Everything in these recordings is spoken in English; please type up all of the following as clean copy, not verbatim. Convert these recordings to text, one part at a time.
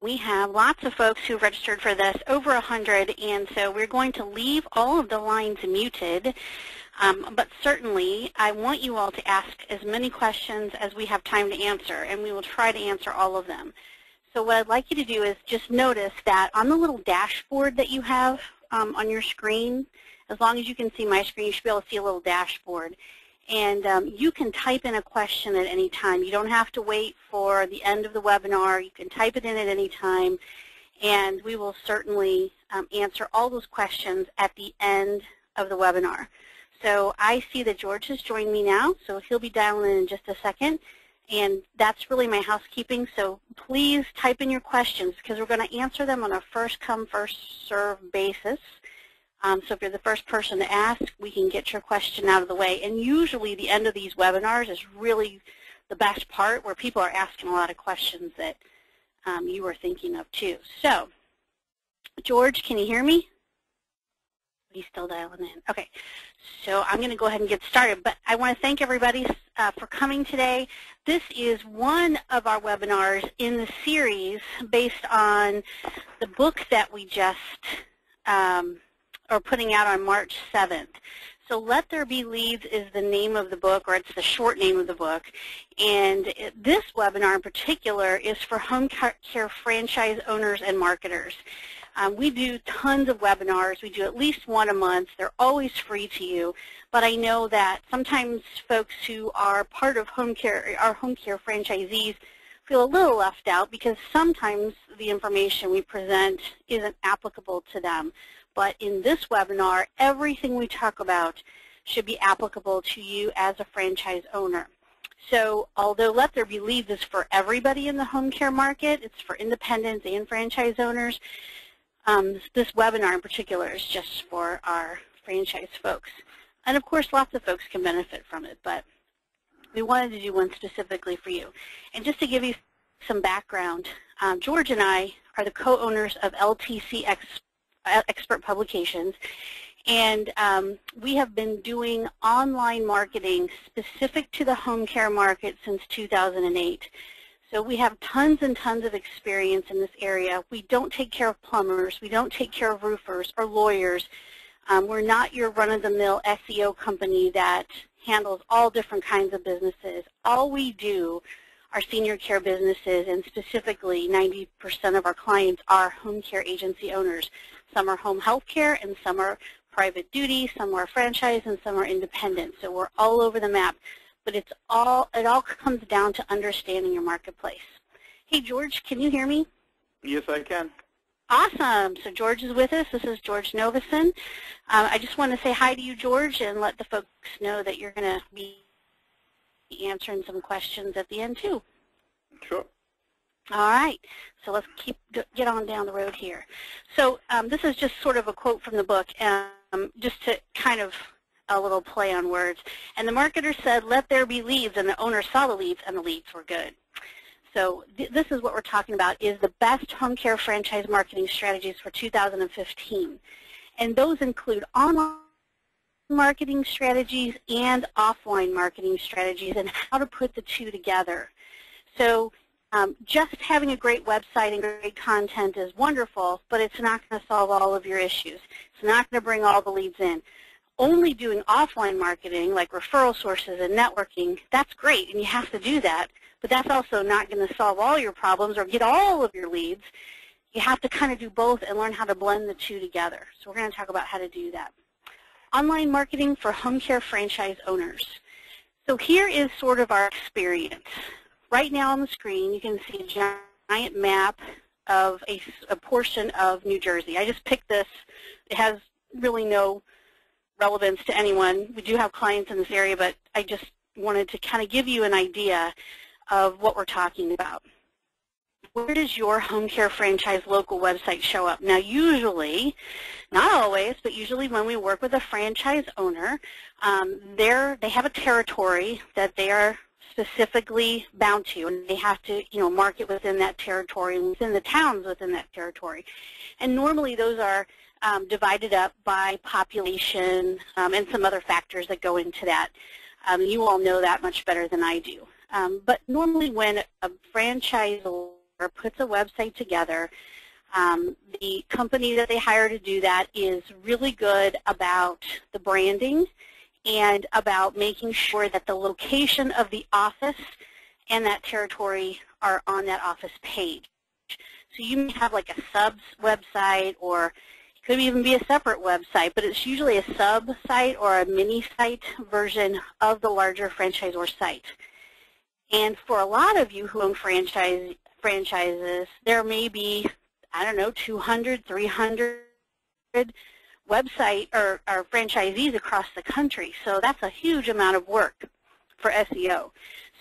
We have lots of folks who registered for this, over 100, and so we're going to leave all of the lines muted. But certainly, I want you all to ask as many questions as we have time to answer, and we will try to answer all of them. So what I'd like you to do is just notice that on the little dashboard that you have on your screen, as long as you can see my screen, you should be able to see a little dashboard. And you can type in a question at any time. You don't have to wait for the end of the webinar. You can type it in at any time, and we will certainly answer all those questions at the end of the webinar. So I see that George has joined me now, so he'll be dialing in just a second. And that's really my housekeeping, so please type in your questions because we're going to answer them on a first-come, first-served basis. So if you're the first person to ask, we can get your question out of the way. And usually the end of these webinars is really the best part where people are asking a lot of questions that you are thinking of too. So, George, can you hear me? He's still dialing in. Okay, so I'm going to go ahead and get started. But I want to thank everybody for coming today. This is one of our webinars in the series based on the book that we just are putting out on March 7th. So Let There Be Leads is the name of the book, or it's the short name of the book. And this webinar in particular is for home care franchise owners and marketers. We do tons of webinars. We do at least one a month. They're always free to you. But I know that sometimes folks who are part of home care, our home care franchisees, feel a little left out because sometimes the information we present isn't applicable to them. But in this webinar, everything we talk about should be applicable to you as a franchise owner. So although Let There Be Leads is for everybody in the home care market, it's for independents and franchise owners, this webinar in particular is just for our franchise folks. And of course, lots of folks can benefit from it, but we wanted to do one specifically for you. And just to give you some background, George and I are the co-owners of LTC Expert Publications, and we have been doing online marketing specific to the home care market since 2008. So we have tons and tons of experience in this area. We don't take care of plumbers. We don't take care of roofers or lawyers. We're not your run-of-the-mill SEO company that handles all different kinds of businesses. All we do are senior care businesses, and specifically 90% of our clients are home care agency owners. Some are home health care, and some are private duty, some are franchise, and some are independent. So we're all over the map. But it all comes down to understanding your marketplace. Hey, George, can you hear me? Yes, I can. Awesome. So George is with us. This is George Novison. I just want to say hi to you, George, and let the folks know that you're going to be answering some questions at the end, too. Sure. All right. So let's get on down the road here. So this is just sort of a quote from the book, just to kind of a little play on words. And the marketer said, "Let there be leads," and the owner saw the leads, and the leads were good. So this is what we're talking about, is the best home care franchise marketing strategies for 2015. And those include online marketing strategies and offline marketing strategies and how to put the two together. So just having a great website and great content is wonderful, but it's not going to solve all of your issues. It's not going to bring all the leads in. Only doing offline marketing, like referral sources and networking, that's great, and you have to do that, but that's also not going to solve all your problems or get all of your leads. You have to kind of do both and learn how to blend the two together. So we're going to talk about how to do that. Online marketing for home care franchise owners. So here is sort of our experience. Right now on the screen, you can see a giant map of a portion of New Jersey. I just picked this. It has really no relevance to anyone. We do have clients in this area, but I just wanted to kind of give you an idea of what we're talking about. Where does your home care franchise local website show up? Now usually, not always, but usually when we work with a franchise owner, they have a territory that they are specifically bound to, and they have to market within that territory and within the towns within that territory. And normally those are divided up by population and some other factors that go into that. You all know that much better than I do. But normally when a franchisor puts a website together. The company that they hire to do that is really good about the branding and about making sure that the location of the office and that territory are on that office page. So you may have like a subs website, or it could even be a separate website, but it's usually a sub-site or a mini-site version of the larger franchisor site. And for a lot of you who own franchises, there may be, I don't know, 200, 300 website or franchisees across the country. So that's a huge amount of work for SEO.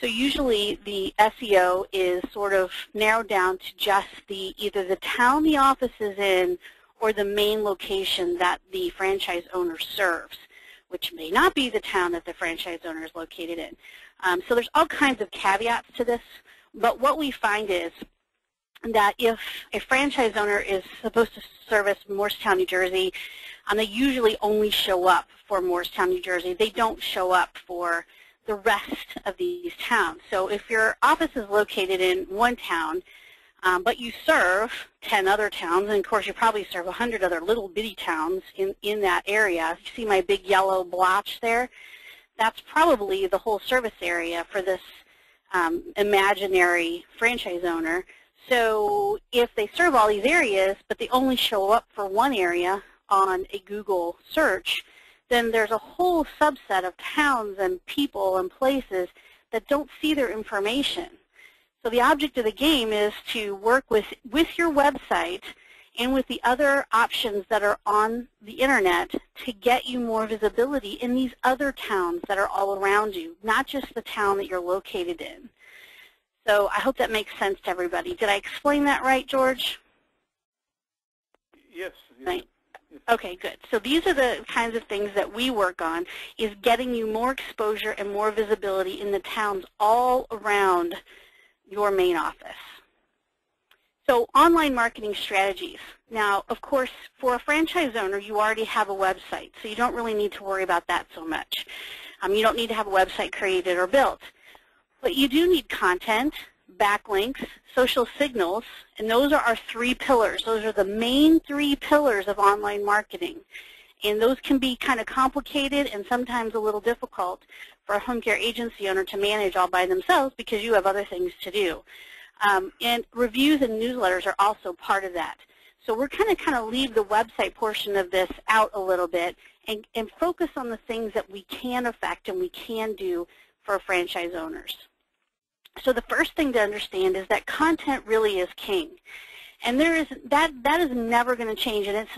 So usually the SEO is sort of narrowed down to just either the town the office is in or the main location that the franchise owner serves, which may not be the town that the franchise owner is located in. So there's all kinds of caveats to this, but what we find is that if a franchise owner is supposed to service Morristown, New Jersey, they usually only show up for Morristown, New Jersey. They don't show up for the rest of these towns. So if your office is located in one town, but you serve 10 other towns, and of course you probably serve 100 other little bitty towns in that area. You see my big yellow blotch there? That's probably the whole service area for this imaginary franchise owner. So if they serve all these areas, but they only show up for one area on a Google search, then there's a whole subset of towns and people and places that don't see their information. So the object of the game is to work with your website and with the other options that are on the internet to get you more visibility in these other towns that are all around you, not just the town that you're located in. So I hope that makes sense to everybody. Did I explain that right, George? Yes. Right. Okay, good. So these are the kinds of things that we work on, is getting you more exposure and more visibility in the towns all around your main office. So online marketing strategies. Now, of course, for a franchise owner, you already have a website, so you don't really need to worry about that so much. You don't need to have a website created or built. But you do need content, backlinks, social signals, and those are our 3 pillars. Those are the main 3 pillars of online marketing. And those can be kind of complicated and sometimes a little difficult for a home care agency owner to manage all by themselves because you have other things to do. And reviews and newsletters are also part of that. So we're kind of leave the website portion of this out a little bit and focus on the things that we can affect and we can do for franchise owners. So the first thing to understand is that content really is king. And that is never going to change. And it's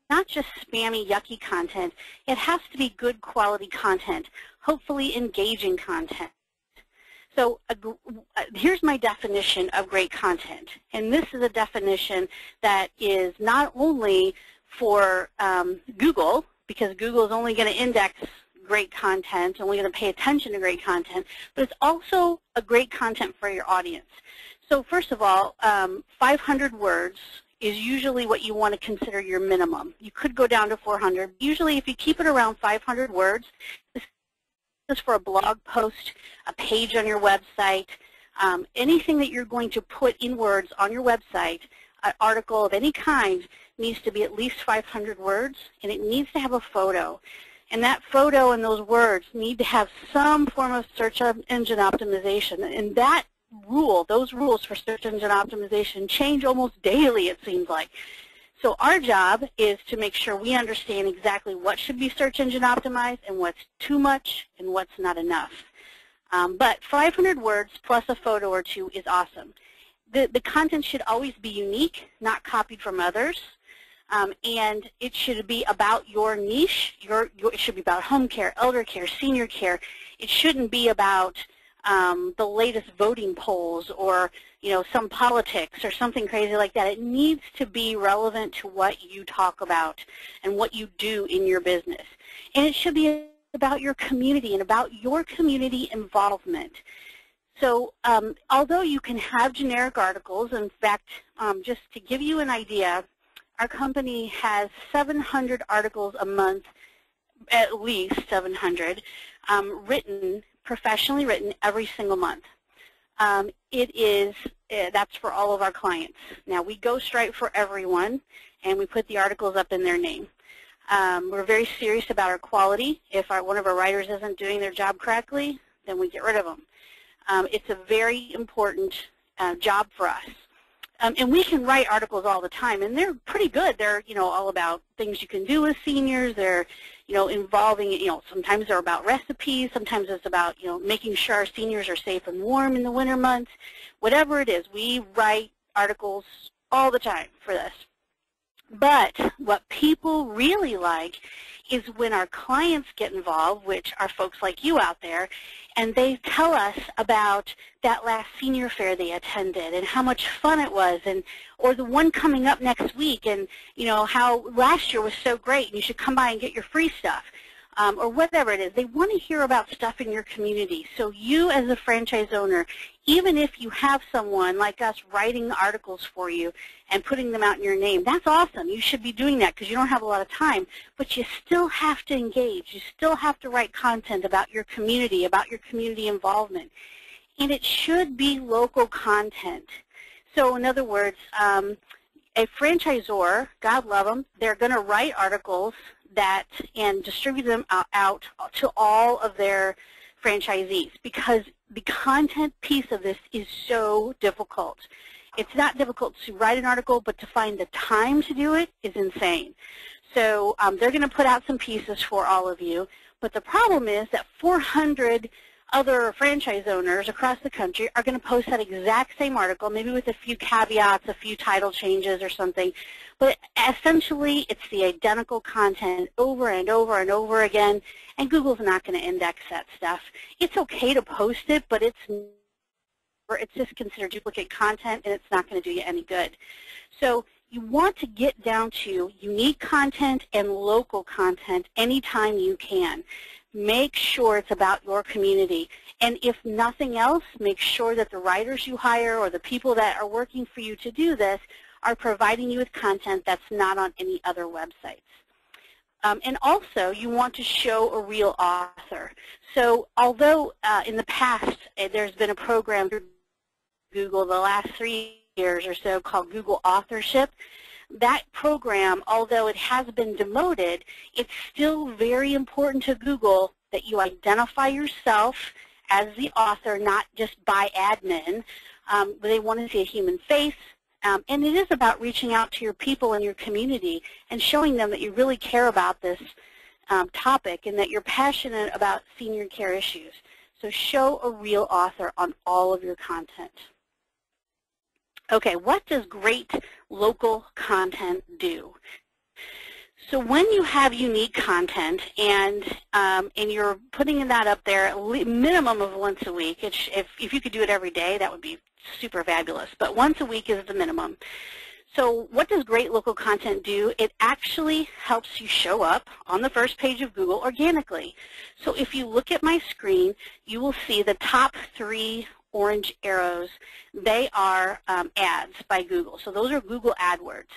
not just spammy, yucky content. It has to be good quality content, hopefully engaging content. So here's my definition of great content. And this is a definition that is not only for Google, because Google is only going to index great content, only going to pay attention to great content, but it's also a great content for your audience. So first of all, 500 words is usually what you want to consider your minimum. You could go down to 400. Usually if you keep it around 500 words, this is for a blog post, a page on your website, anything that you're going to put in words on your website, an article of any kind needs to be at least 500 words, and it needs to have a photo. And that photo and those words need to have some form of search engine optimization. And that rule, those rules for search engine optimization change almost daily, it seems like. So our job is to make sure we understand exactly what should be search engine optimized and what's too much and what's not enough. But 500 words plus a photo or 2 is awesome. The content should always be unique, not copied from others. And it should be about your niche. It should be about home care, elder care, senior care. It shouldn't be about the latest voting polls or some politics or something crazy like that. It needs to be relevant to what you talk about and what you do in your business. And it should be about your community and about your community involvement. So although you can have generic articles, in fact, just to give you an idea, our company has 700 articles a month, at least 700, written, professionally written every single month. It is that's for all of our clients. Now, we ghostwrite for everyone, and we put the articles up in their name. We're very serious about our quality. If one of our writers isn't doing their job correctly, then we get rid of them. It's a very important job for us. And we can write articles all the time, and they're pretty good. They're, all about things you can do with seniors. They're, involving, sometimes they're about recipes. Sometimes it's about, making sure our seniors are safe and warm in the winter months. Whatever it is, we write articles all the time for this. But what people really like is when our clients get involved, which are folks like you out there, and they tell us about that last senior fair they attended and how much fun it was, or the one coming up next week, and how last year was so great and you should come by and get your free stuff, or whatever it is. They want to hear about stuff in your community. So you as a franchise owner, even if you have someone like us writing articles for you and putting them out in your name, that's awesome. You should be doing that because you don't have a lot of time. But you still have to engage. You still have to write content about your community involvement. And it should be local content. So in other words, a franchisor, God love them, they're going to write articles and distribute them out to all of their franchisees, because the content piece of this is so difficult. It's not difficult to write an article, but to find the time to do it is insane. So they're going to put out some pieces for all of you, but the problem is that 400 other franchise owners across the country are going to post that exact same article, maybe with a few caveats, a few title changes or something, but essentially it's the identical content over and over and over again, and Google's not going to index that stuff. It's okay to post it, but it's just considered duplicate content, and it's not going to do you any good. So you want to get down to unique content and local content anytime you can. Make sure it's about your community. And if nothing else, make sure that the writers you hire or the people that are working for you to do this are providing you with content that's not on any other websites. And also, you want to show a real author. So although in the past there's been a program through Google the last 3 years or so called Google Authorship, that program, although it has been demoted, it's still very important to Google that you identify yourself as the author, not just by admin. They want to see a human face. And it is about reaching out to your people in your community and showing them that you really care about this topic and that you're passionate about senior care issues. So show a real author on all of your content. Okay, what does great local content do? So when you have unique content and you're putting that up there a minimum of once a week, if you could do it every day, that would be super fabulous. But once a week is the minimum. So what does great local content do? It actually helps you show up on the first page of Google organically. So if you look at my screen, you will see the top 3 orange arrows. They are ads by Google. So those are Google AdWords.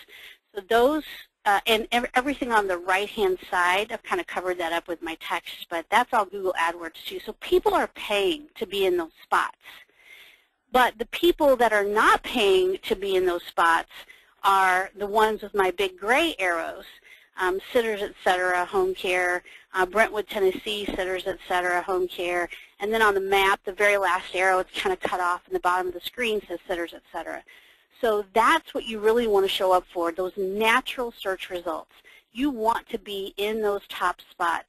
So those and everything on the right-hand side, I've kind of covered that up with my text, but that's all Google AdWords too. So people are paying to be in those spots. But the people that are not paying to be in those spots are the ones with my big gray arrows, Sitters, etc., Home Care, Brentwood, Tennessee, Sitters, etc., Home Care, and then on the map, the very last arrow, it's kind of cut off in the bottom of the screen, says Sitters, etc. So that's what you really want to show up for, those natural search results. You want to be in those top spots.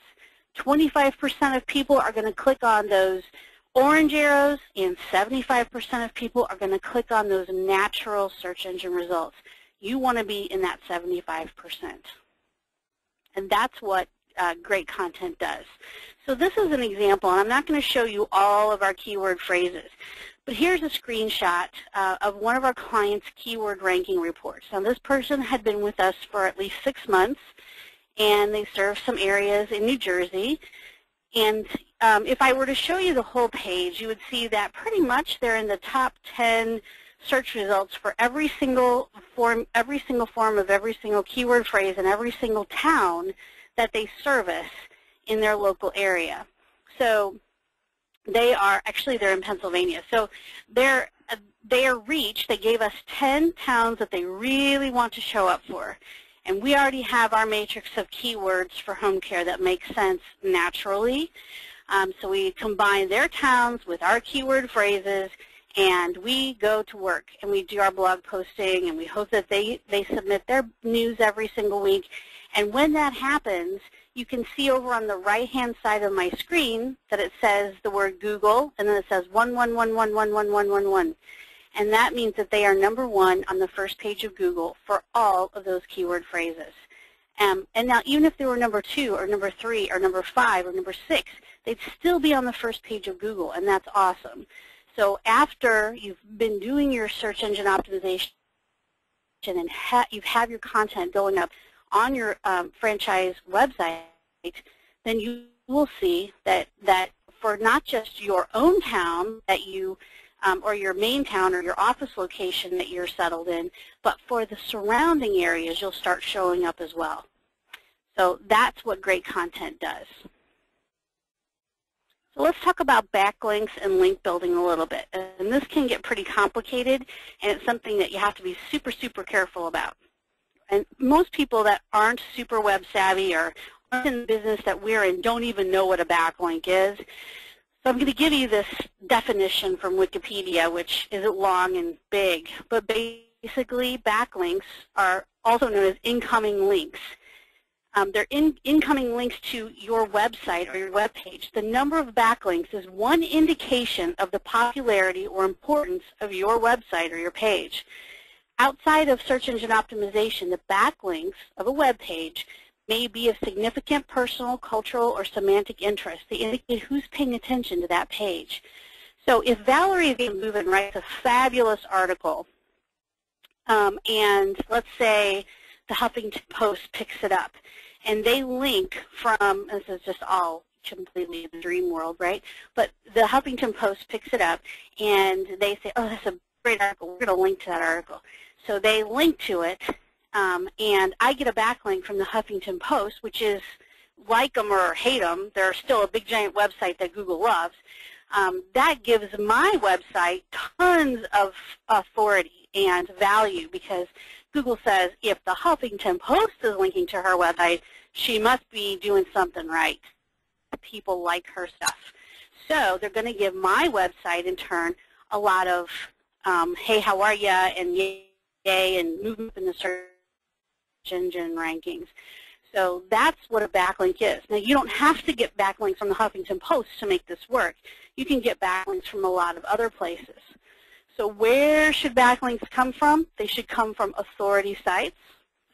25% of people are going to click on those orange arrows, and 75% of people are going to click on those natural search engine results. You want to be in that 75%. And that's what great content does. So this is an example, and I'm not going to show you all of our keyword phrases, but here's a screenshot of one of our clients' keyword ranking reports. Now this person had been with us for at least 6 months, and they serve some areas in New Jersey. And if I were to show you the whole page, you would see that pretty much they're in the top 10 search results for every single form of every single keyword phrase in every single town that they service in their local area. So they are, actually they're in Pennsylvania. So their reach, they gave us 10 towns that they really want to show up for. And we already have our matrix of keywords for home care that makes sense naturally. So we combine their towns with our keyword phrases, and we go to work, and we do our blog posting, and we hope that they submit their news every single week. And when that happens, you can see over on the right-hand side of my screen that it says the word Google, and then it says 111111111. And that means that they are #1 on the first page of Google for all of those keyword phrases. And now, even if they were #2 or #3 or #5 or #6, they'd still be on the first page of Google, and that's awesome. So after you've been doing your search engine optimization and you have your content going up on your franchise website, then you will see that for not just your own town that you or your main town or your office location that you're settled in, but for the surrounding areas, you'll start showing up as well. So that's what great content does. So let's talk about backlinks and link building a little bit. And this can get pretty complicated, and it's something that you have to be super, super careful about. And most people that aren't super web savvy or aren't in the business that we're in don't even know what a backlink is. So I'm going to give you this definition from Wikipedia, which isn't long and big, but basically backlinks are also known as incoming links. They're incoming links to your website or your web page. The number of backlinks is one indication of the popularity or importance of your website or your page. Outside of search engine optimization, the backlinks of a web page may be of significant personal, cultural, or semantic interest. They indicate who's paying attention to that page. So if Valerie Van Leuven writes a fabulous article, and let's say the Huffington Post picks it up, and they link from, this is just all completely in the dream world, right? But the Huffington Post picks it up, and they say, oh, that's a great article. We're going to link to that article. So they link to it, and I get a backlink from the Huffington Post, which is, like them or hate them, they're still a big giant website that Google loves. That gives my website tons of authority and value, because Google says if the Huffington Post is linking to her website, she must be doing something right. People like her stuff. So they're going to give my website, in turn, a lot of, hey, how are ya, and yay, and movement in the search engine rankings. So that's what a backlink is. Now, you don't have to get backlinks from the Huffington Post to make this work. You can get backlinks from a lot of other places. So where should backlinks come from? They should come from authority sites.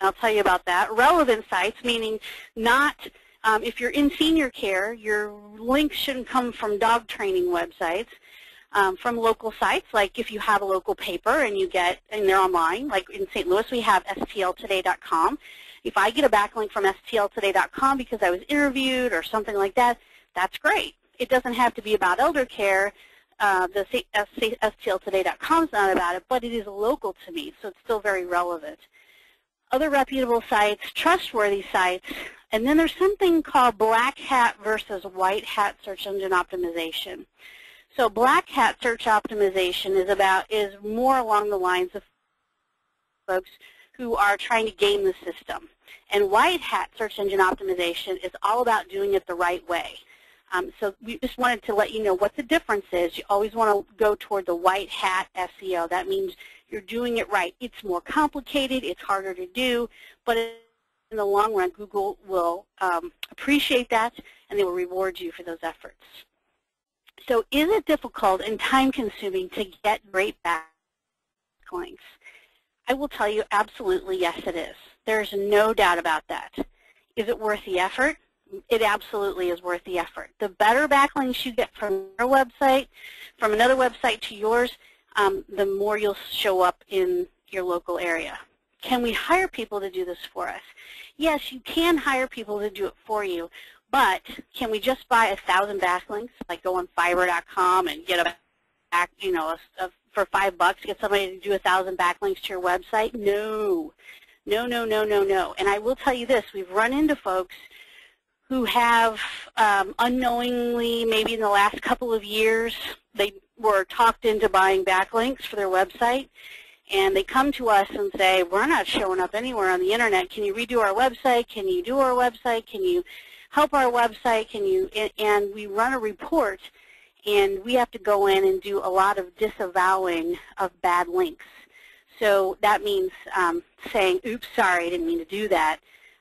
I'll tell you about that. Relevant sites, meaning not, if you're in senior care, your links shouldn't come from dog training websites. From local sites, like if you have a local paper and you get, and they're online, like in St. Louis we have stltoday.com. If I get a backlink from stltoday.com because I was interviewed or something like that, that's great. It doesn't have to be about elder care. The stltoday.com is not about it, but it is local to me, so it's still very relevant. Other reputable sites, trustworthy sites, and then there's something called black hat versus white hat search engine optimization. So black hat search optimization is more along the lines of folks who are trying to game the system. And white hat search engine optimization is all about doing it the right way. So we just wanted to let you know what the difference is. You always want to go toward the white hat SEO. That means you're doing it right. It's more complicated, it's harder to do, but in the long run, Google will appreciate that, and they will reward you for those efforts. So is it difficult and time-consuming to get great backlinks? I will tell you absolutely yes, it is. There's no doubt about that. Is it worth the effort? It absolutely is worth the effort. The better backlinks you get from your website, from another website to yours, the more you'll show up in your local area. Can we hire people to do this for us? Yes, you can hire people to do it for you, but can we just buy 1,000 backlinks, like go on Fiverr.com and get a back, you know, for $5 get somebody to do 1,000 backlinks to your website? No, no, no, no, no, no. And I will tell you this: we've run into folks who have unknowingly, maybe in the last couple of years, they were talked into buying backlinks for their website, and they come to us and say, we're not showing up anywhere on the internet. Can you redo our website? Can you do our website? Can you help our website? Can you? And we run a report, and we have to go in and do a lot of disavowing of bad links. So that means saying, oops, sorry, I didn't mean to do that.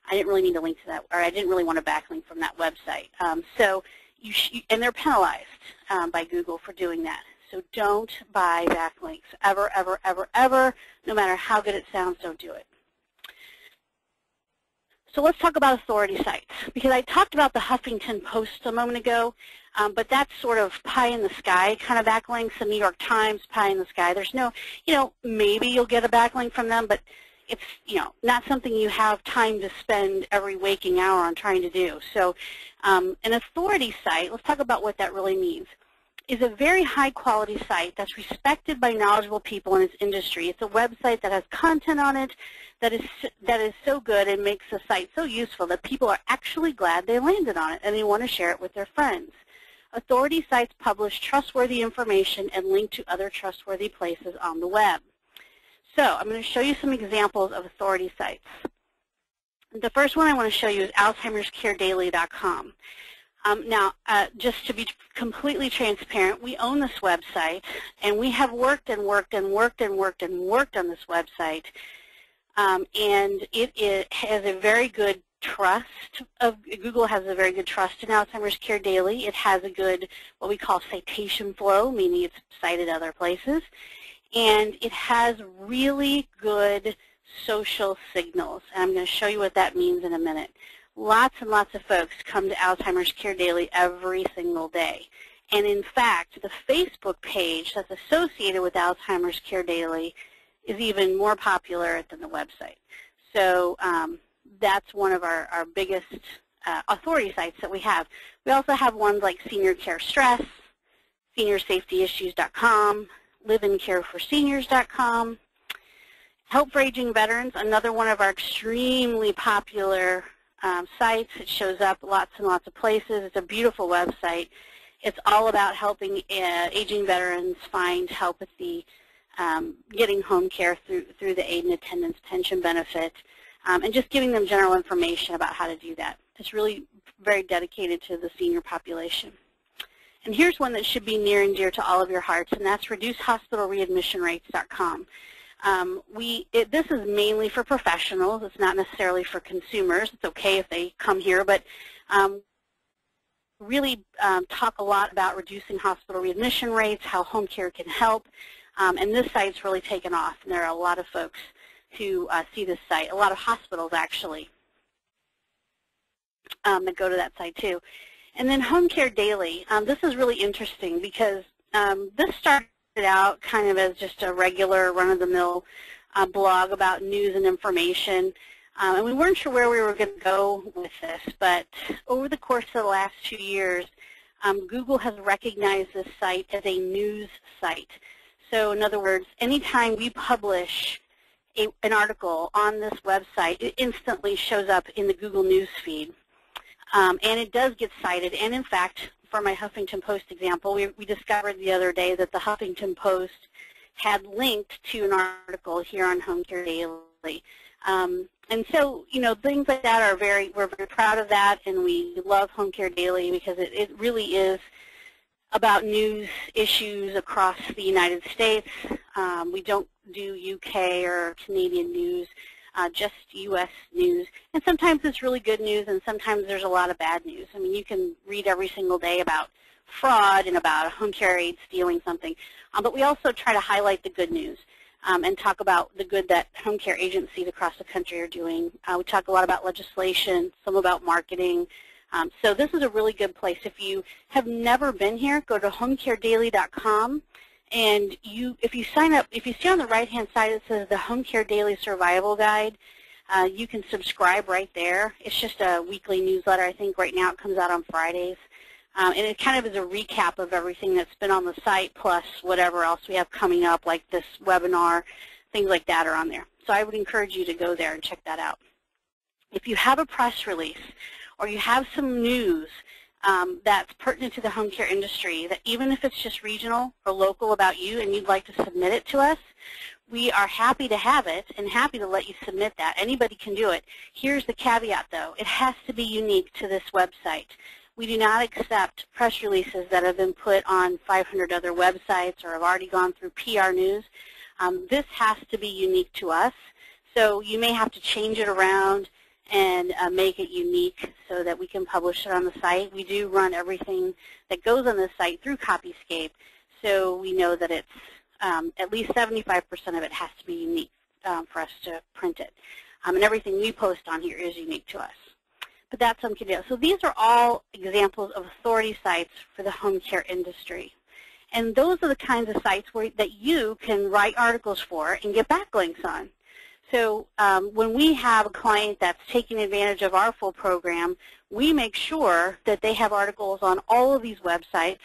I didn't really mean to link to that, or I didn't really want to backlink from that website. And they're penalized by Google for doing that. So don't buy backlinks, ever, ever, ever, ever. No matter how good it sounds, don't do it. So let's talk about authority sites, because I talked about the Huffington Post a moment ago, but that's sort of pie in the sky kind of backlinks. The New York Times, pie in the sky. There's no, maybe you'll get a backlink from them, but it's, not something you have time to spend every waking hour on trying to do. So an authority site, let's talk about what that really means, is a very high-quality site that's respected by knowledgeable people in its industry. It's a website that has content on it that is so good and makes the site so useful that people are actually glad they landed on it and they want to share it with their friends. Authority sites publish trustworthy information and link to other trustworthy places on the web. So I'm going to show you some examples of authority sites. The first one I want to show you is AlzheimersCareDaily.com. Now, just to be completely transparent, we own this website, and we have worked and worked and worked and worked and worked on this website, and it has a very good trust Google has a very good trust in Alzheimer's Care Daily. It has a good, what we call citation flow, meaning it's cited other places, and it has really good social signals, and I'm going to show you what that means in a minute. Lots and lots of folks come to Alzheimer's Care Daily every single day. And in fact, the Facebook page that's associated with Alzheimer's Care Daily is even more popular than the website. So that's one of our biggest authority sites that we have. We also have ones like Senior Care Stress, SeniorSafetyIssues.com, LiveAndCareForSeniors.com, Help for Aging Veterans, another one of our extremely popular sites. It shows up lots and lots of places. It's a beautiful website. It's all about helping aging veterans find help with the getting home care through the aid and attendance pension benefit, and just giving them general information about how to do that. It's really very dedicated to the senior population. And here's one that should be near and dear to all of your hearts, and that's ReduceHospitalReadmissionRates.com. This is mainly for professionals. It's not necessarily for consumers. It's okay if they come here, but really talk a lot about reducing hospital readmission rates, how home care can help, and this site's really taken off. And there are a lot of folks who see this site, a lot of hospitals actually that go to that site too. And then Home Care Daily. This is really interesting because this started out kind of as just a regular run-of-the-mill blog about news and information, and we weren't sure where we were going to go with this, but over the course of the last 2 years, Google has recognized this site as a news site. So in other words, anytime we publish an article on this website, it instantly shows up in the Google News feed, and it does get cited. And in fact, for my Huffington Post example, we discovered the other day that the Huffington Post had linked to an article here on Home Care Daily. And so, things like that are we're very proud of that, and we love Home Care Daily because it really is about news issues across the United States. We don't do UK or Canadian news, just U.S. news. And sometimes it's really good news, and sometimes there's a lot of bad news. I mean, you can read every single day about fraud and about a home care aide stealing something. But we also try to highlight the good news and talk about the good that home care agencies across the country are doing. We talk a lot about legislation, some about marketing. So this is a really good place. If you have never been here, go to homecaredaily.com. And if you sign up, if you see on the right-hand side it says the Home Care Daily Survival Guide, you can subscribe right there. It's just a weekly newsletter. I think right now it comes out on Fridays. And it kind of is a recap of everything that's been on the site, plus whatever else we have coming up, like this webinar, things like that are on there. So I would encourage you to go there and check that out. If you have a press release or you have some news that's pertinent to the home care industry, that even if it's just regional or local about you and you'd like to submit it to us, we are happy to have it and happy to let you submit that. Anybody can do it. Here's the caveat, though. It has to be unique to this website. We do not accept press releases that have been put on 500 other websites or have already gone through PR news. This has to be unique to us. So you may have to change it around and make it unique so that we can publish it on the site. We do run everything that goes on the site through Copyscape, so we know that it's at least 75% of it has to be unique for us to print it. And everything we post on here is unique to us. But that's something to do. So these are all examples of authority sites for the home care industry. And those are the kinds of sites that you can write articles for and get backlinks on. So when we have a client that's taking advantage of our full program, we make sure that they have articles on all of these websites,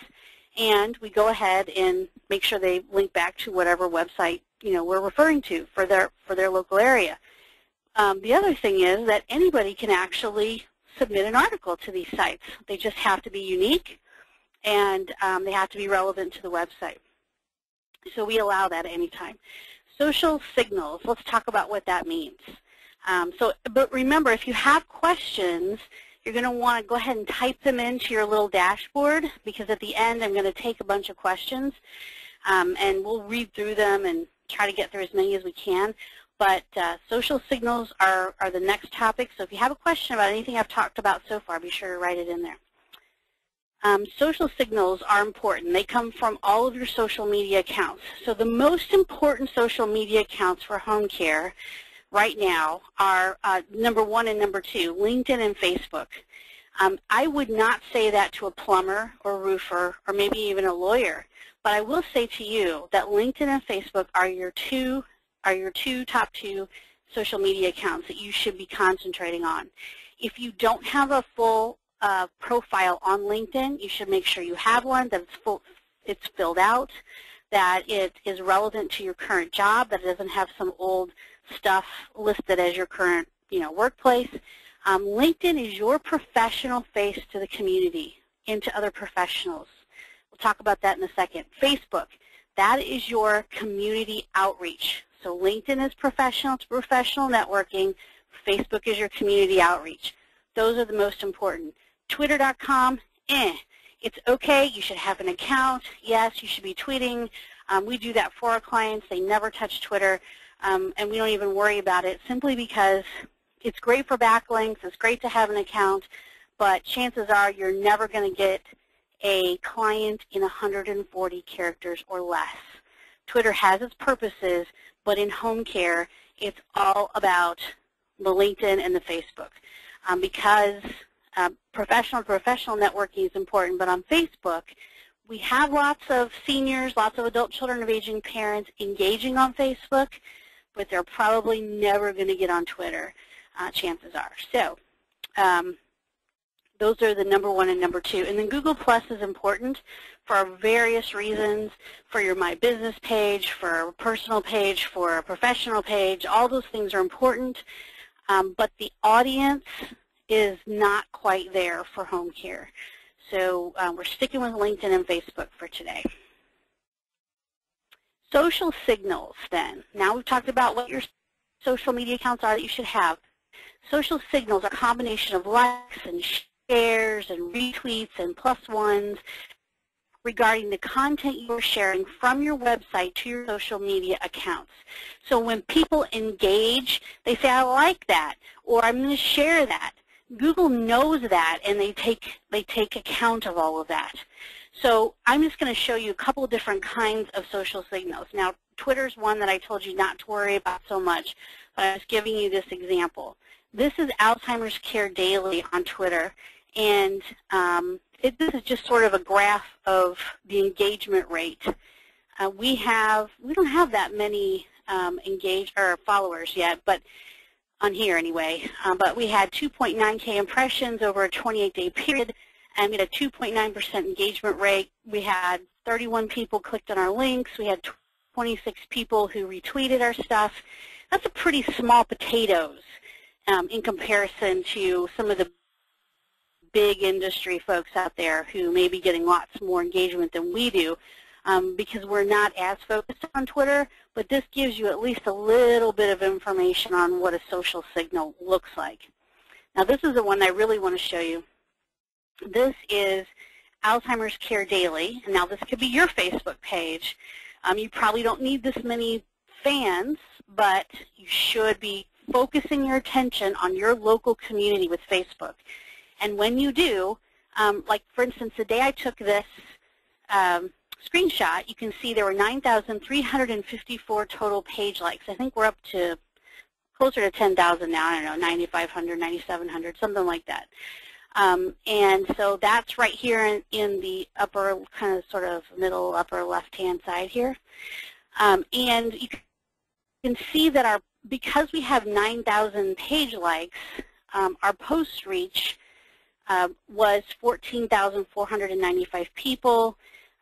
and we go ahead and make sure they link back to whatever website we're referring to for their local area. The other thing is that anybody can actually submit an article to these sites. They just have to be unique, and they have to be relevant to the website. So we allow that at any time. Social signals, let's talk about what that means. But remember, if you have questions, you're going to want to go ahead and type them into your little dashboard, because at the end I'm going to take a bunch of questions, and we'll read through them and try to get through as many as we can. But social signals are the next topic, so if you have a question about anything I've talked about so far, be sure to write it in there. Social signals are important. They come from all of your social media accounts. So the most important social media accounts for home care right now are number 1 and number 2, LinkedIn and Facebook. I would not say that to a plumber or roofer or maybe even a lawyer, but I will say to you that LinkedIn and Facebook are your top two social media accounts that you should be concentrating on. If you don't have a full profile on LinkedIn, you should make sure you have one, that it's filled out, that it is relevant to your current job, that it doesn't have some old stuff listed as your current workplace. LinkedIn is your professional face to the community and to other professionals. We'll talk about that in a second. Facebook, that is your community outreach. So LinkedIn is professional to professional networking. Facebook is your community outreach. Those are the most important. Twitter.com, it's okay. You should have an account. Yes, you should be tweeting. We do that for our clients. They never touch Twitter, and we don't even worry about it simply because it's great for backlinks. It's great to have an account, but chances are you're never going to get a client in 140 characters or less. Twitter has its purposes, but in home care, it's all about the LinkedIn and the Facebook. Because professional to professional networking is important, but on Facebook, we have lots of seniors, lots of adult children of aging parents engaging on Facebook, but they're probably never going to get on Twitter, chances are. So those are the number 1 and number 2. And then Google Plus is important for various reasons, for your My Business page, for a personal page, for a professional page. All those things are important, but the audience is not quite there for home care. So we're sticking with LinkedIn and Facebook for today. Social signals then. Now we've talked about what your social media accounts are that you should have. Social signals are a combination of likes and shares and retweets and +1s regarding the content you're sharing from your website to your social media accounts. So when people engage, they say, I like that, or I'm going to share that. Google knows that, and they take account of all of that. So I'm just going to show you a couple of different kinds of social signals. Now, Twitter's one that I told you not to worry about so much, but I'm just giving you this example. This is Alzheimer's Care Daily on Twitter, and this is just sort of a graph of the engagement rate. We don't have that many followers yet, but on here anyway. But we had 2.9K impressions over a 28-day period, and we had a 2.9% engagement rate. We had 31 people clicked on our links. We had 26 people who retweeted our stuff. That's a pretty small potatoes in comparison to some of the big industry folks out there who may be getting lots more engagement than we do, because we're not as focused on Twitter, but this gives you at least a little bit of information on what a social signal looks like. Now this is the one I really want to show you. This is Alzheimer's Care Daily. Now this could be your Facebook page. You probably don't need this many fans, but you should be focusing your attention on your local community with Facebook. And when you do, like for instance, the day I took this screenshot, you can see there were 9,354 total page likes. I think we're up to closer to 10,000 now. I don't know, 9,500, 9,700, something like that. And so that's right here in the upper, kind of sort of middle upper left-hand side here. And you can see that because we have 9,000 page likes, our post reach was 14,495 people.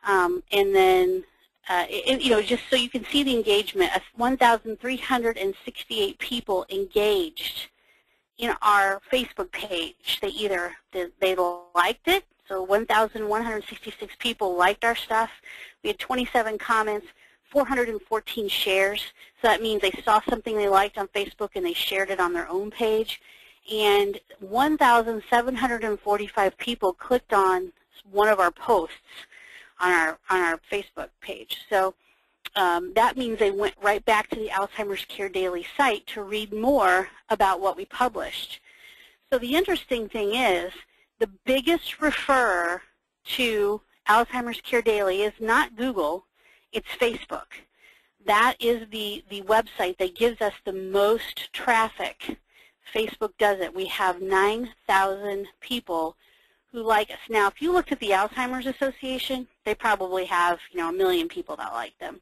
And then, just so you can see the engagement, 1,368 people engaged in our Facebook page. They liked it, so 1,166 people liked our stuff. We had 27 comments, 414 shares, so that means they saw something they liked on Facebook and they shared it on their own page. And 1,745 people clicked on one of our posts on our Facebook page. So that means they went right back to the Alzheimer's Care Daily site to read more about what we published. So the interesting thing is, the biggest referrer to Alzheimer's Care Daily is not Google, it's Facebook. That is the website that gives us the most traffic. Facebook does it. We have 9,000 people who like us. Now, if you looked at the Alzheimer's Association, they probably have, a million people that like them.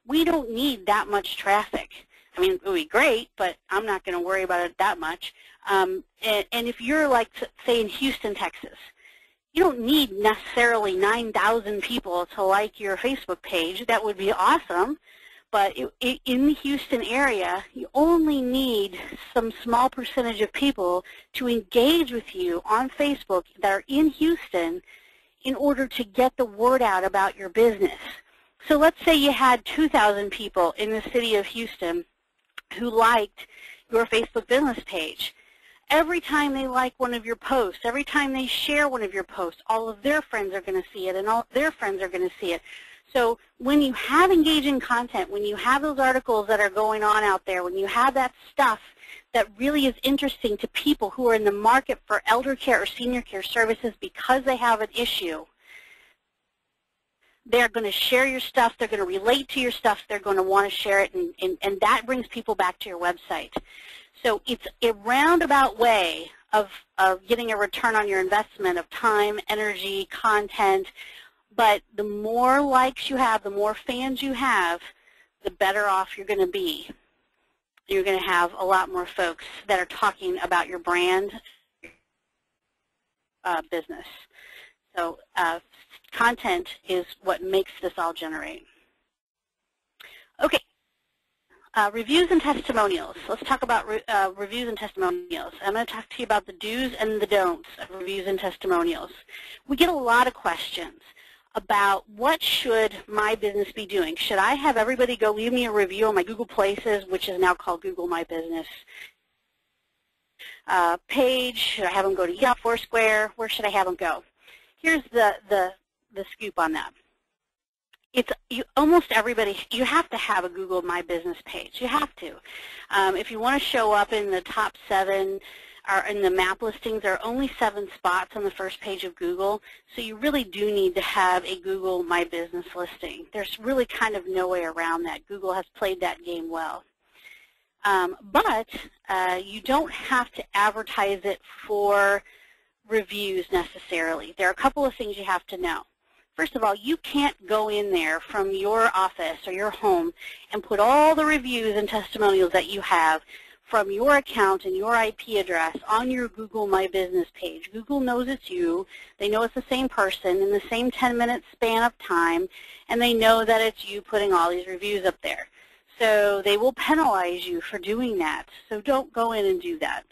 We don't need that much traffic. I mean, it would be great, but I'm not going to worry about it that much. And if you're like, say, in Houston, Texas, you don't need necessarily 9,000 people to like your Facebook page. That would be awesome. But in the Houston area, you only need some small percentage of people to engage with you on Facebook that are in Houston in order to get the word out about your business. So let's say you had 2,000 people in the city of Houston who liked your Facebook business page. Every time they like one of your posts, every time they share one of your posts, all of their friends are going to see it, and all their friends are going to see it. So when you have engaging content, when you have those articles that are going on out there, when you have that stuff that really is interesting to people who are in the market for elder care or senior care services because they have an issue, they're going to share your stuff, they're going to relate to your stuff, they're going to want to share it, and that brings people back to your website. So it's a roundabout way of getting a return on your investment of time, energy, content. But the more likes you have, the more fans you have, the better off you're going to be. You're going to have a lot more folks that are talking about your brand business. So content is what makes this all generate. Okay, reviews and testimonials. Let's talk about reviews and testimonials. I'm going to talk to you about the do's and the don'ts of reviews and testimonials. We get a lot of questions about what should my business be doing. Should I have everybody go leave me a review on my Google Places, which is now called Google My Business page? Should I have them go to Yelp, Foursquare? Where should I have them go? Here's the scoop on that. It's almost everybody, you have to have a Google My Business page. You have to. If you want to show up in the top 7 or in the map listings, there are only 7 spots on the first page of Google, so you really do need to have a Google My Business listing. There's really kind of no way around that. Google has played that game well. But you don't have to advertise it for reviews necessarily. There are a couple of things you have to know. First of all, you can't go in there from your office or your home and put all the reviews and testimonials that you have from your account and your IP address on your Google My Business page. Google knows it's you. They know it's the same person in the same 10-minute span of time, and they know that it's you putting all these reviews up there. So they will penalize you for doing that. So don't go in and do that.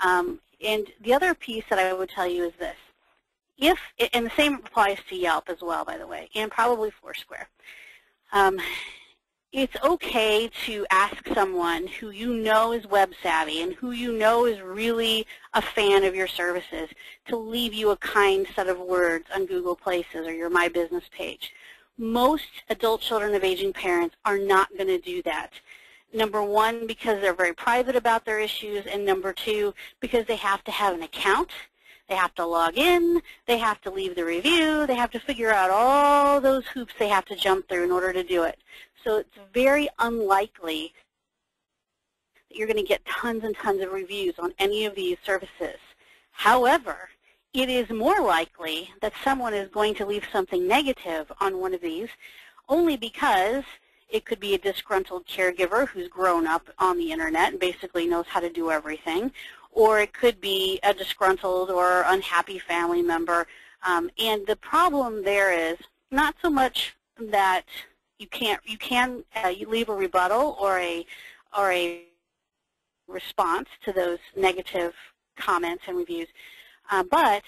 And the other piece that I would tell you is this. and the same applies to Yelp as well, by the way, and probably Foursquare. It's okay to ask someone who you know is web savvy and who you know is really a fan of your services to leave you a kind set of words on Google Places or your My Business page. Most adult children of aging parents are not going to do that. Number one, because they're very private about their issues, and number two, because they have to have an account. They have to log in, they have to leave the review, they have to figure out all those hoops they have to jump through in order to do it. So it's very unlikely that you're going to get tons and tons of reviews on any of these services. However, it is more likely that someone is going to leave something negative on one of these only because it could be a disgruntled caregiver who's grown up on the internet and basically knows how to do everything, or it could be a disgruntled or unhappy family member. And the problem there is not so much that you leave a rebuttal or a response to those negative comments and reviews, but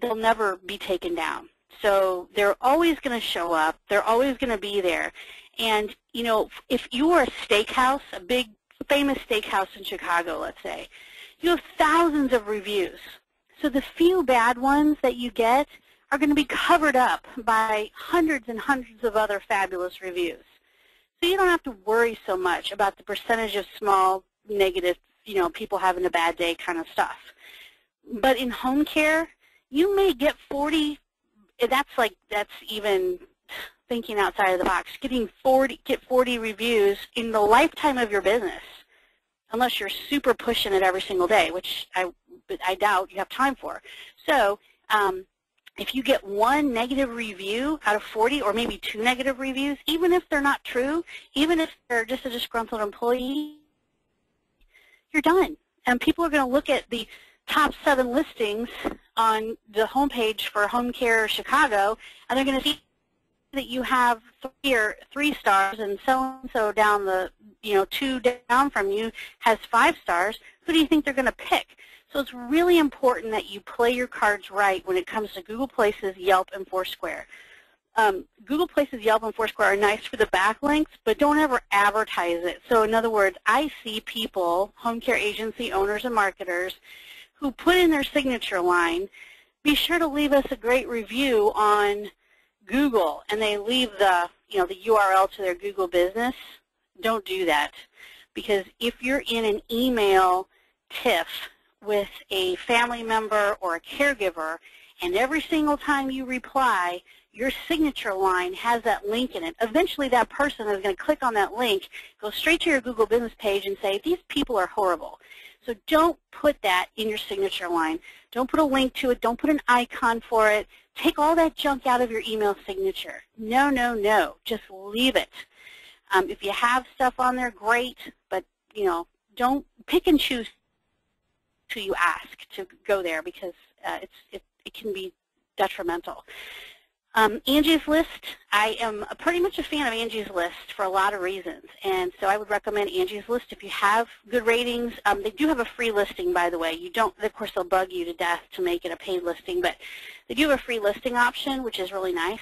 they'll never be taken down. So they're always going to show up. They're always going to be there. And, you know, if you are a steakhouse, a big famous steakhouse in Chicago, let's say, you have thousands of reviews. So the few bad ones that you get are going to be covered up by hundreds and hundreds of other fabulous reviews. So you don't have to worry so much about the percentage of small negative, you know, people having a bad day kind of stuff. But in home care, you may get 40, that's even thinking outside of the box, get 40 reviews in the lifetime of your business, unless you're super pushing it every single day, which I doubt you have time for. So if you get one negative review out of 40, or maybe 2 negative reviews, even if they're not true, even if they're just a disgruntled employee, you're done. And people are going to look at the top 7 listings on the homepage for Home Care Chicago, and they're going to see that you have 3 stars, and so down the, 2 down from you has 5 stars. Who do you think they're going to pick? So it's really important that you play your cards right when it comes to Google Places, Yelp, and Foursquare. Google Places, Yelp, and Foursquare are nice for the backlinks, but don't ever advertise it. So in other words, I see people, home care agency owners and marketers, who put in their signature line, be sure to leave us a great review on Google, and they leave the, the URL to their Google business. Don't do that, because if you're in an email tiff with a family member or a caregiver, and every single time you reply, your signature line has that link in it, eventually that person is going to click on that link, go straight to your Google business page and say, these people are horrible. So don't put that in your signature line. Don't put a link to it. Don't put an icon for it. Take all that junk out of your email signature. No, no, no. Just leave it. If you have stuff on there, great, but don't pick and choose who you ask to go there, because it can be detrimental. Angie's List, I am pretty much a fan of Angie's List for a lot of reasons, and so I would recommend Angie's List if you have good ratings. They do have a free listing, by the way. You don't, of course, they'll bug you to death to make it a paid listing, but they do have a free listing option, which is really nice.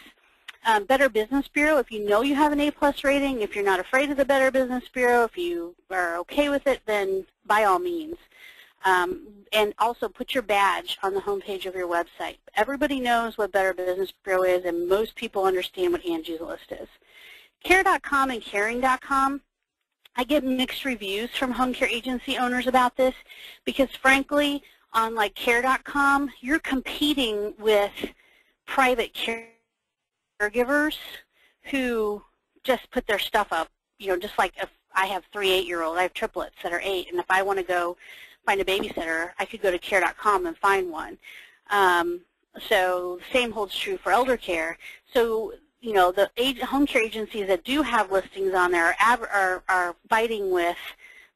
Better Business Bureau, if you know you have an A+ rating, if you're not afraid of the Better Business Bureau, if you are okay with it, then by all means. And also put your badge on the homepage of your website. Everybody knows what Better Business Bureau is, and most people understand what Angie's List is. Care.com and Caring.com, I get mixed reviews from home care agency owners about this, because frankly, on like Care.com, you're competing with private caregivers who just put their stuff up, just like if I have 3 8-year-olds, I have triplets that are 8, and if I want to go find a babysitter, I could go to Care.com and find one. So the same holds true for elder care. So, the home care agencies that do have listings on there are fighting with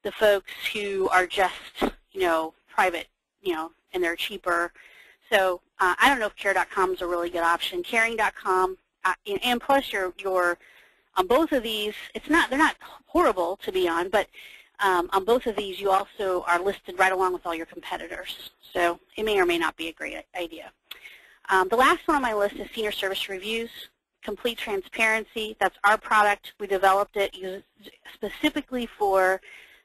the folks who are just, private, and they're cheaper. So I don't know if Care.com is a really good option. Caring.com, and plus your on both of these, they're not horrible to be on, but On both of these, you also are listed right along with all your competitors. So it may or may not be a great idea. The last one on my list is Senior Service Reviews. Complete transparency. That's our product. We developed it specifically for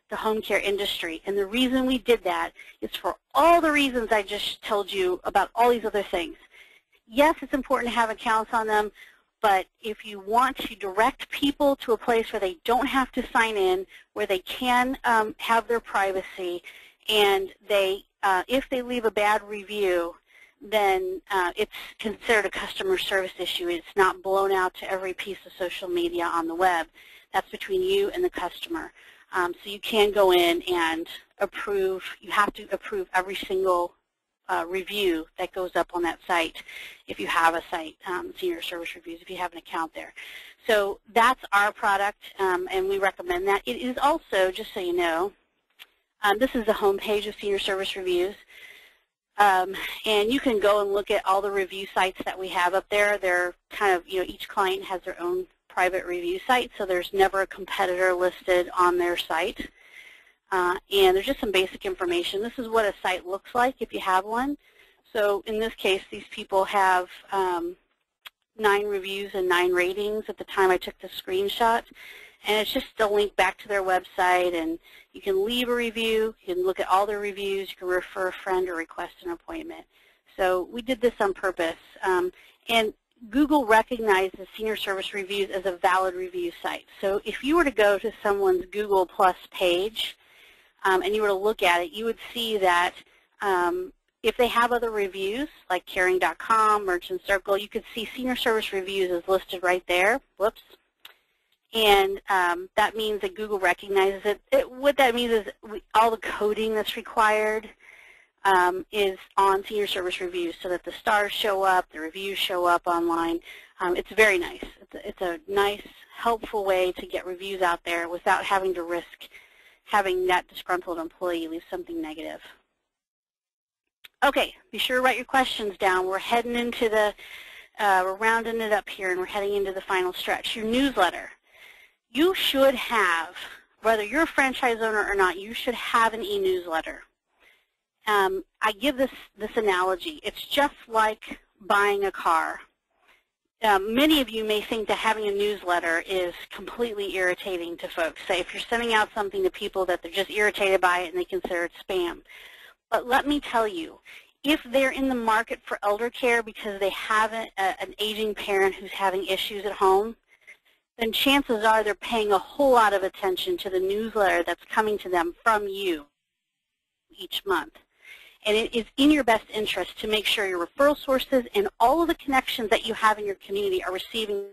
the home care industry. And the reason we did that is for all the reasons I just told you about all these other things. Yes, it's important to have accounts on them, but if you want to direct people to a place where they don't have to sign in, where they can have their privacy, and if they leave a bad review, then it's considered a customer service issue. It's not blown out to every piece of social media on the web. That's between you and the customer. So you can go in and approve. You have to approve every single review that goes up on that site if you have a site, Senior Service Reviews, if you have an account there. So that's our product, and we recommend that. It is also, just so you know, this is the home page of Senior Service Reviews. And you can go and look at all the review sites that we have up there. They're kind of, each client has their own private review site, so there's never a competitor listed on their site. And there's just some basic information. This is what a site looks like if you have one. So in this case, these people have 9 reviews and 9 ratings at the time I took the screenshot. And it's just a link back to their website, and you can leave a review, you can look at all their reviews, you can refer a friend or request an appointment. So we did this on purpose. And Google recognizes Senior Service Reviews as a valid review site. So if you were to go to someone's Google Plus page and you were to look at it, you would see that if they have other reviews, like Caring.com, Merchant Circle, you could see Senior Service Reviews is listed right there. Whoops. And that means that Google recognizes it. What that means is all the coding that's required is on Senior Service Reviews, so that the stars show up, the reviews show up online. It's very nice. It's a nice, helpful way to get reviews out there without having to risk having that disgruntled employee leave something negative. Okay, be sure to write your questions down. We're heading into the, we're rounding it up here, and we're heading into the final stretch. Your newsletter. You should have, whether you're a franchise owner or not, you should have an e-newsletter. I give this analogy. It's just like buying a car. Many of you may think that having a newsletter is completely irritating to folks. Say if you're sending out something to people that they're just irritated by it and they consider it spam. But let me tell you, if they're in the market for elder care because they have an aging parent who's having issues at home, then chances are they're paying a whole lot of attention to the newsletter that's coming to them from you each month. And it is in your best interest to make sure your referral sources and all of the connections that you have in your community are receiving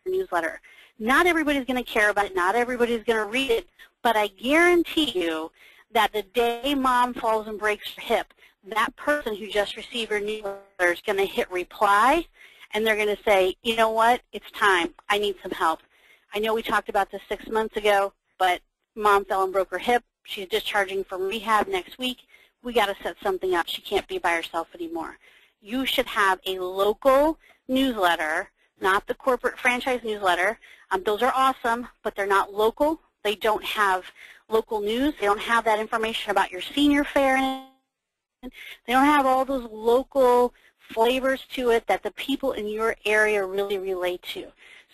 the newsletter. Not everybody's going to care about it. Not everybody's going to read it. But I guarantee you that the day mom falls and breaks her hip, that person who just received your newsletter is going to hit reply, and they're going to say, you know what, it's time. I need some help. I know we talked about this 6 months ago, but mom fell and broke her hip. She's discharging from rehab next week. We got to set something up. She can't be by herself anymore. You should have a local newsletter, not the corporate franchise newsletter. Those are awesome, but they're not local. They don't have local news. They don't have that information about your senior fair in it. They don't have all those local flavors to it that the people in your area really relate to.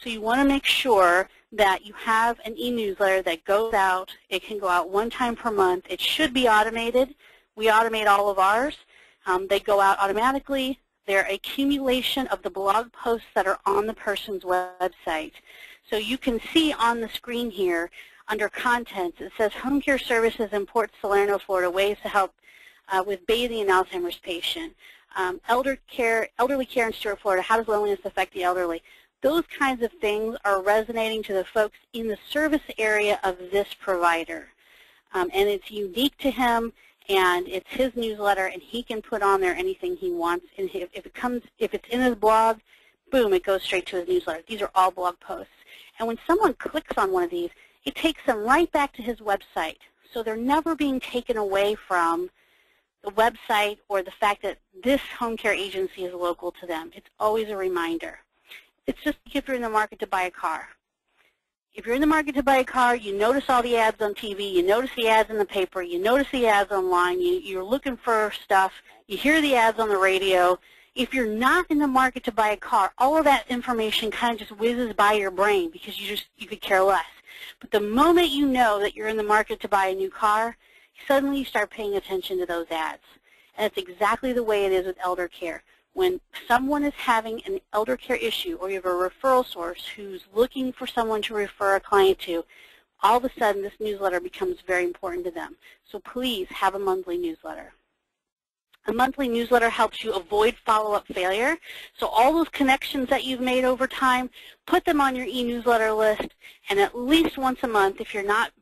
So you want to make sure that you have an e-newsletter that goes out. It can go out 1 time per month. It should be automated. We automate all of ours. They go out automatically. They're an accumulation of the blog posts that are on the person's website. So you can see on the screen here under Contents, it says Home Care Services in Port Salerno, Florida, ways to help with bathing and Alzheimer's patient. Elderly care in Stuart, Florida, how does loneliness affect the elderly? Those kinds of things are resonating to the folks in the service area of this provider. And it's unique to him, and it's his newsletter, and he can put on there anything he wants. And if it's in his blog, boom, it goes straight to his newsletter. These are all blog posts. And when someone clicks on one of these, it takes them right back to his website. So they're never being taken away from the website or the fact that this home care agency is local to them. It's always a reminder. It's just if you're in the market to buy a car. If you're in the market to buy a car, you notice all the ads on TV, you notice the ads in the paper, you notice the ads online, you're looking for stuff, you hear the ads on the radio. If you're not in the market to buy a car, all of that information kind of just whizzes by your brain because you could care less. But the moment you know that you're in the market to buy a new car, suddenly you start paying attention to those ads. And it's exactly the way it is with elder care. When someone is having an elder care issue or you have a referral source who's looking for someone to refer a client to, all of a sudden this newsletter becomes very important to them. So please have a monthly newsletter. A monthly newsletter helps you avoid follow-up failure. So all those connections that you've made over time, put them on your e-newsletter list, and at least once a month, if you're not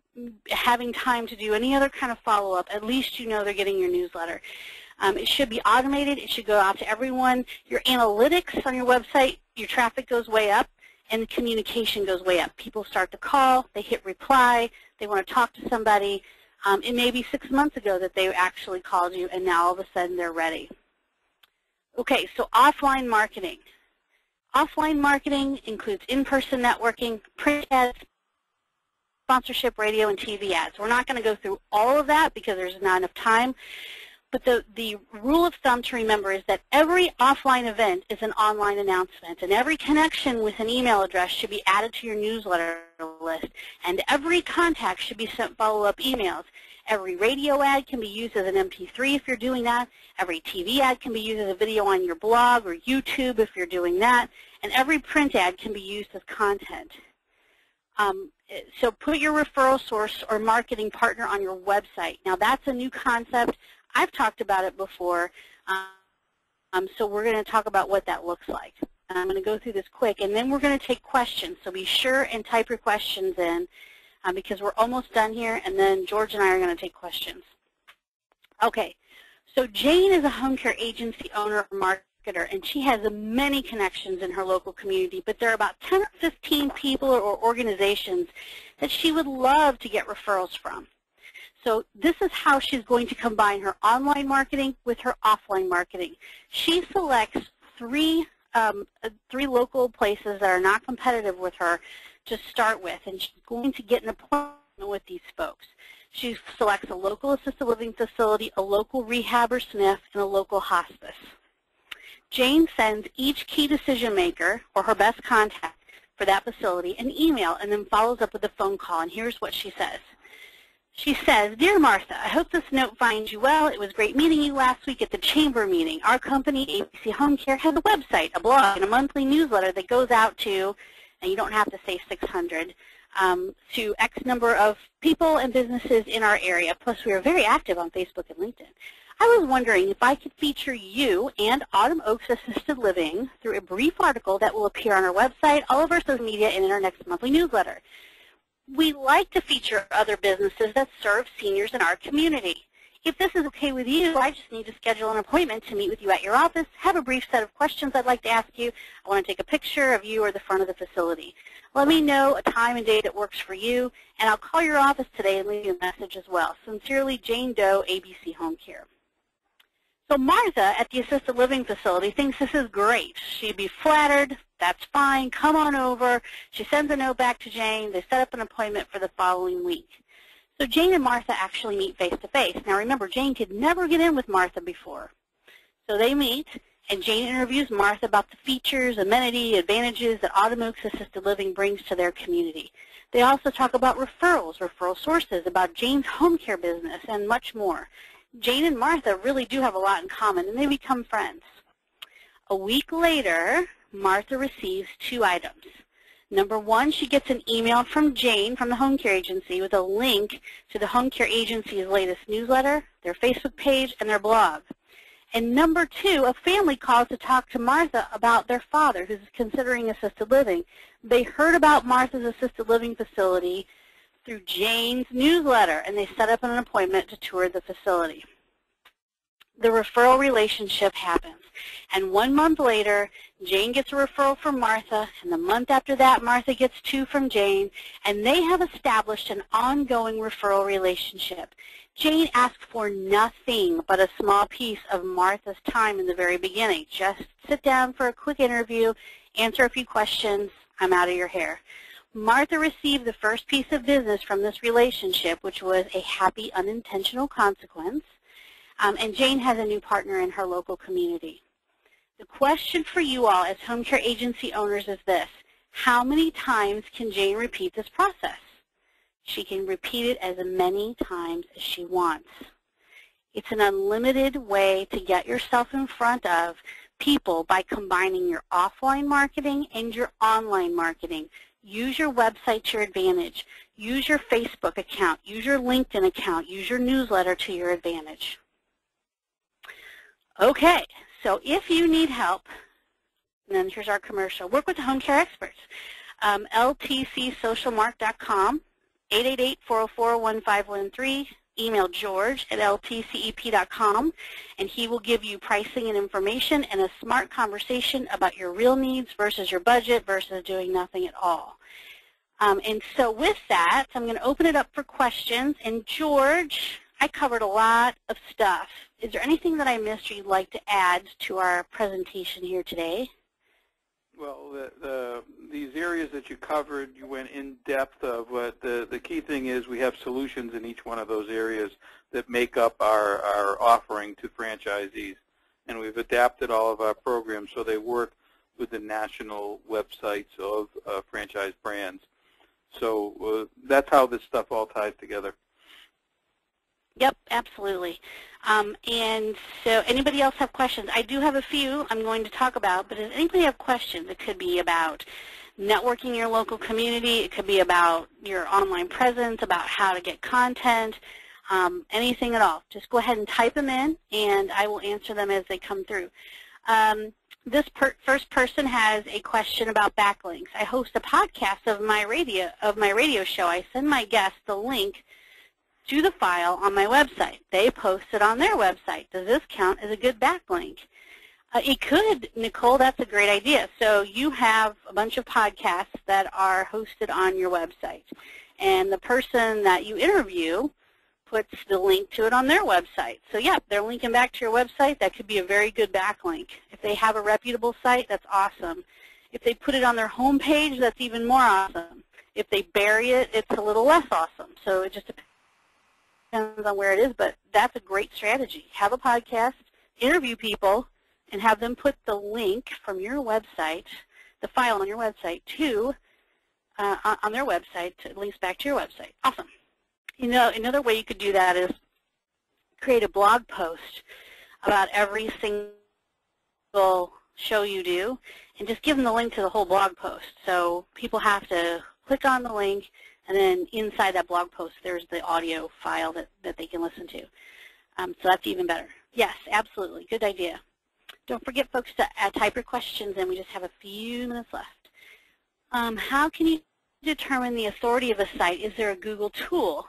having time to do any other kind of follow-up, at least you know they're getting your newsletter. It should be automated. It should go out to everyone. Your analytics on your website, your traffic goes way up, and the communication goes way up. People start to call. They hit reply. They want to talk to somebody. It may be 6 months ago that they actually called you, and now all of a sudden they're ready. Okay, so offline marketing. Offline marketing includes in-person networking, print ads, sponsorship, radio, and TV ads. We're not going to go through all of that because there's not enough time. But the rule of thumb to remember is that every offline event is an online announcement, and every connection with an email address should be added to your newsletter list, and every contact should be sent follow-up emails. Every radio ad can be used as an MP3 if you're doing that. Every TV ad can be used as a video on your blog or YouTube if you're doing that. And every print ad can be used as content. So put your referral source or marketing partner on your website. Now that's a new concept. I've talked about it before, so we're going to talk about what that looks like. And I'm going to go through this quick, and then we're going to take questions. So be sure and type your questions in because we're almost done here, and then George and I are going to take questions. Okay, so Jane is a home care agency owner or marketer, and she has many connections in her local community, but there are about 10 or 15 people or organizations that she would love to get referrals from. So this is how she's going to combine her online marketing with her offline marketing. She selects three local places that are not competitive with her to start with, and she's going to get an appointment with these folks. She selects a local assisted living facility, a local rehab or SNF, and a local hospice. Jane sends each key decision maker or her best contact for that facility an email and then follows up with a phone call, and here's what she says. She says, "Dear Martha, I hope this note finds you well. It was great meeting you last week at the chamber meeting. Our company, ABC Home Care, has a website, a blog, and a monthly newsletter that goes out to, and you don't have to say 600, to X number of people and businesses in our area. Plus, we are very active on Facebook and LinkedIn. I was wondering if I could feature you and Autumn Oaks Assisted Living through a brief article that will appear on our website, all of our social media, and in our next monthly newsletter. We like to feature other businesses that serve seniors in our community. If this is okay with you, I just need to schedule an appointment to meet with you at your office, have a brief set of questions I'd like to ask you. I want to take a picture of you or the front of the facility. Let me know a time and date that works for you, and I'll call your office today and leave you a message as well. Sincerely, Jane Doe, ABC Home Care." So Martha at the assisted living facility thinks this is great. She'd be flattered. That's fine. Come on over. She sends a note back to Jane. They set up an appointment for the following week. So Jane and Martha actually meet face-to-face. Now remember, Jane could never get in with Martha before. So they meet, and Jane interviews Martha about the features, amenity, advantages that Autumn Oaks Assisted Living brings to their community. They also talk about referrals, referral sources, about Jane's home care business, and much more. Jane and Martha really do have a lot in common, and they become friends. A week later, Martha receives 2 items. Number 1, she gets an email from Jane from the home care agency with a link to the home care agency's latest newsletter, their Facebook page, and their blog. And number 2, a family calls to talk to Martha about their father who's considering assisted living. They heard about Martha's assisted living facility through Jane's newsletter, and they set up an appointment to tour the facility. The referral relationship happens, and 1 month later, Jane gets a referral from Martha, and the month after that, Martha gets 2 from Jane, and they have established an ongoing referral relationship. Jane asked for nothing but a small piece of Martha's time in the very beginning. Just sit down for a quick interview, answer a few questions, I'm out of your hair. Martha received the first piece of business from this relationship, which was a happy unintentional consequence, and Jane has a new partner in her local community. The question for you all as home care agency owners is this: how many times can Jane repeat this process? She can repeat it as many times as she wants. It's an unlimited way to get yourself in front of people by combining your offline marketing and your online marketing. Use your website to your advantage. Use your Facebook account. Use your LinkedIn account. Use your newsletter to your advantage. Okay, so if you need help, and then here's our commercial, work with the home care experts. LTCSocialMark.com, 888-404-1513. Email George at ltcep.com, and he will give you pricing and information and a smart conversation about your real needs versus your budget versus doing nothing at all. And so with that, I'm going to open it up for questions. And George, I covered a lot of stuff. Is there anything that I missed or you'd like to add to our presentation here today? Well, these areas that you covered, you went in depth of what the key thing is. We have solutions in each one of those areas that make up our offering to franchisees. And we've adapted all of our programs so they work with the national websites of franchise brands. So that's how this stuff all ties together. Yep, absolutely. And so anybody else have questions? I do have a few I'm going to talk about, but does anybody have questions? It could be about networking your local community. It could be about your online presence, about how to get content, anything at all. Just go ahead and type them in, and I will answer them as they come through. This first person has a question about backlinks. I host a podcast of my radio show. I send my guests the link to the file on my website. They post it on their website. Does this count as a good backlink? It could, Nicole. That's a great idea. So you have a bunch of podcasts that are hosted on your website, and the person that you interview puts the link to it on their website. So yeah, they're linking back to your website. That could be a very good backlink. If they have a reputable site, that's awesome. If they put it on their homepage, that's even more awesome. If they bury it, it's a little less awesome. So it just depends on where it is, but that's a great strategy. Have a podcast, interview people, and have them put the link from your website, the file on your website, to on their website, links back to your website. Awesome. You know, another way you could do that is create a blog post about every single show you do, and just give them the link to the whole blog post. So people have to click on the link, and then inside that blog post, there's the audio file that they can listen to. So that's even better. Yes, absolutely. Good idea. Don't forget, folks, to type your questions in. We just have a few minutes left. How can you determine the authority of a site? Is there a Google tool?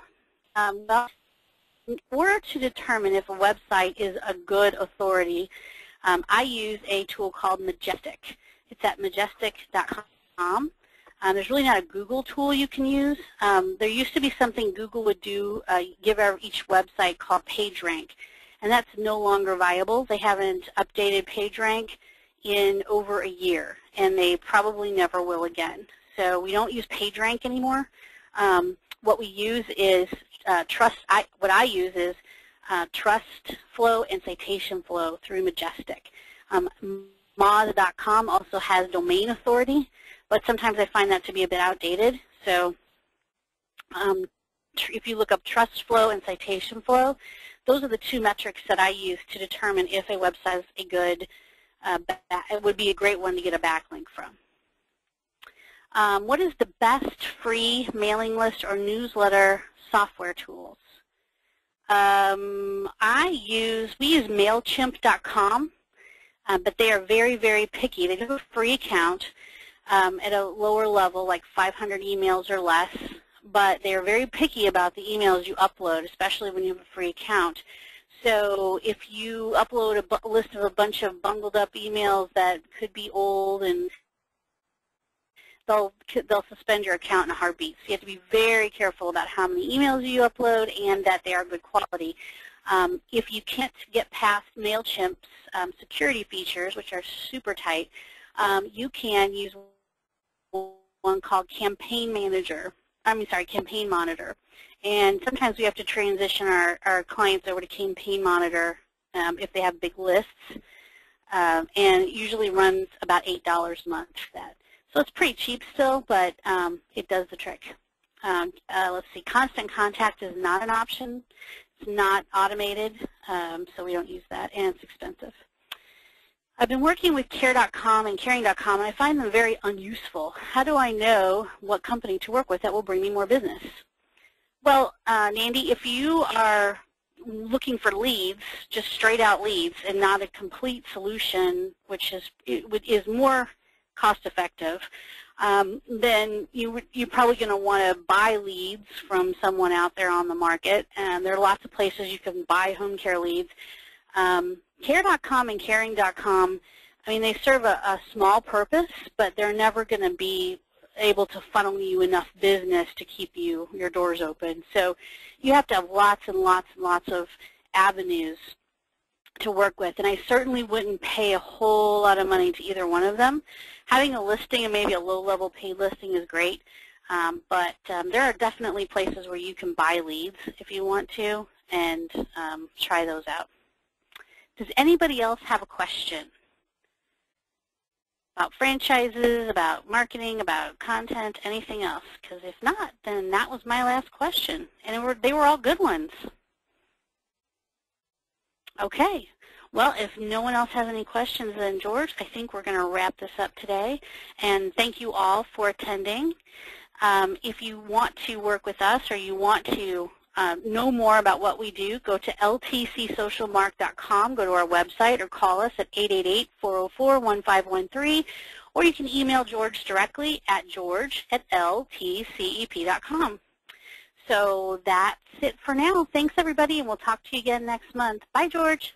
Well, in order to determine if a website is a good authority, I use a tool called Majestic. It's at majestic.com. There's really not a Google tool you can use. There used to be something Google would do, give each website called PageRank, and that's no longer viable. They haven't updated PageRank in over a year, and they probably never will again. So we don't use PageRank anymore. What we use is what I use is Trust Flow and Citation Flow through Majestic. Moz.com also has domain authority, but sometimes I find that to be a bit outdated. So if you look up Trust Flow and Citation Flow, those are the two metrics that I use to determine if a website is a good, it would be a great one to get a backlink from. What is the best free mailing list or newsletter software tools? We use MailChimp.com, but they are very, very picky. They do a free account at a lower level, like 500 emails or less, but they are very picky about the emails you upload, especially when you have a free account. So if you upload a list of a bunch of bungled up emails that could be old, and they'll suspend your account in a heartbeat. So you have to be very careful about how many emails you upload and that they are good quality. If you can't get past MailChimp's security features, which are super tight, you can use one one called Campaign Monitor. And sometimes we have to transition our clients over to Campaign Monitor if they have big lists. And it usually runs about $8 a month for that. So it's pretty cheap still, but it does the trick. Let's see, Constant Contact is not an option. It's not automated, so we don't use that, and it's expensive. I've been working with Care.com and Caring.com, and I find them very unuseful. How do I know what company to work with that will bring me more business? Well, Nandy, if you are looking for leads, just straight out leads, and not a complete solution, which is more cost effective, then you're probably going to want to buy leads from someone out there on the market. And there are lots of places you can buy home care leads. Care.com and Caring.com, I mean, they serve a small purpose, but they're never going to be able to funnel you enough business to keep your doors open. So you have to have lots and lots and lots of avenues to work with, and I certainly wouldn't pay a whole lot of money to either one of them. Having a listing and maybe a low-level paid listing is great, but there are definitely places where you can buy leads if you want to, and try those out. Does anybody else have a question about franchises, about marketing, about content, anything else? Because if not, then that was my last question, and they were all good ones. Okay. Well, if no one else has any questions, then George, I think we're going to wrap this up today. And thank you all for attending. If you want to work with us or you want to know more about what we do, go to ltcsocialmark.com, go to our website, or call us at 888-404-1513, or you can email George directly at george@ltcep.com. So that's it for now. Thanks, everybody, and we'll talk to you again next month. Bye, George.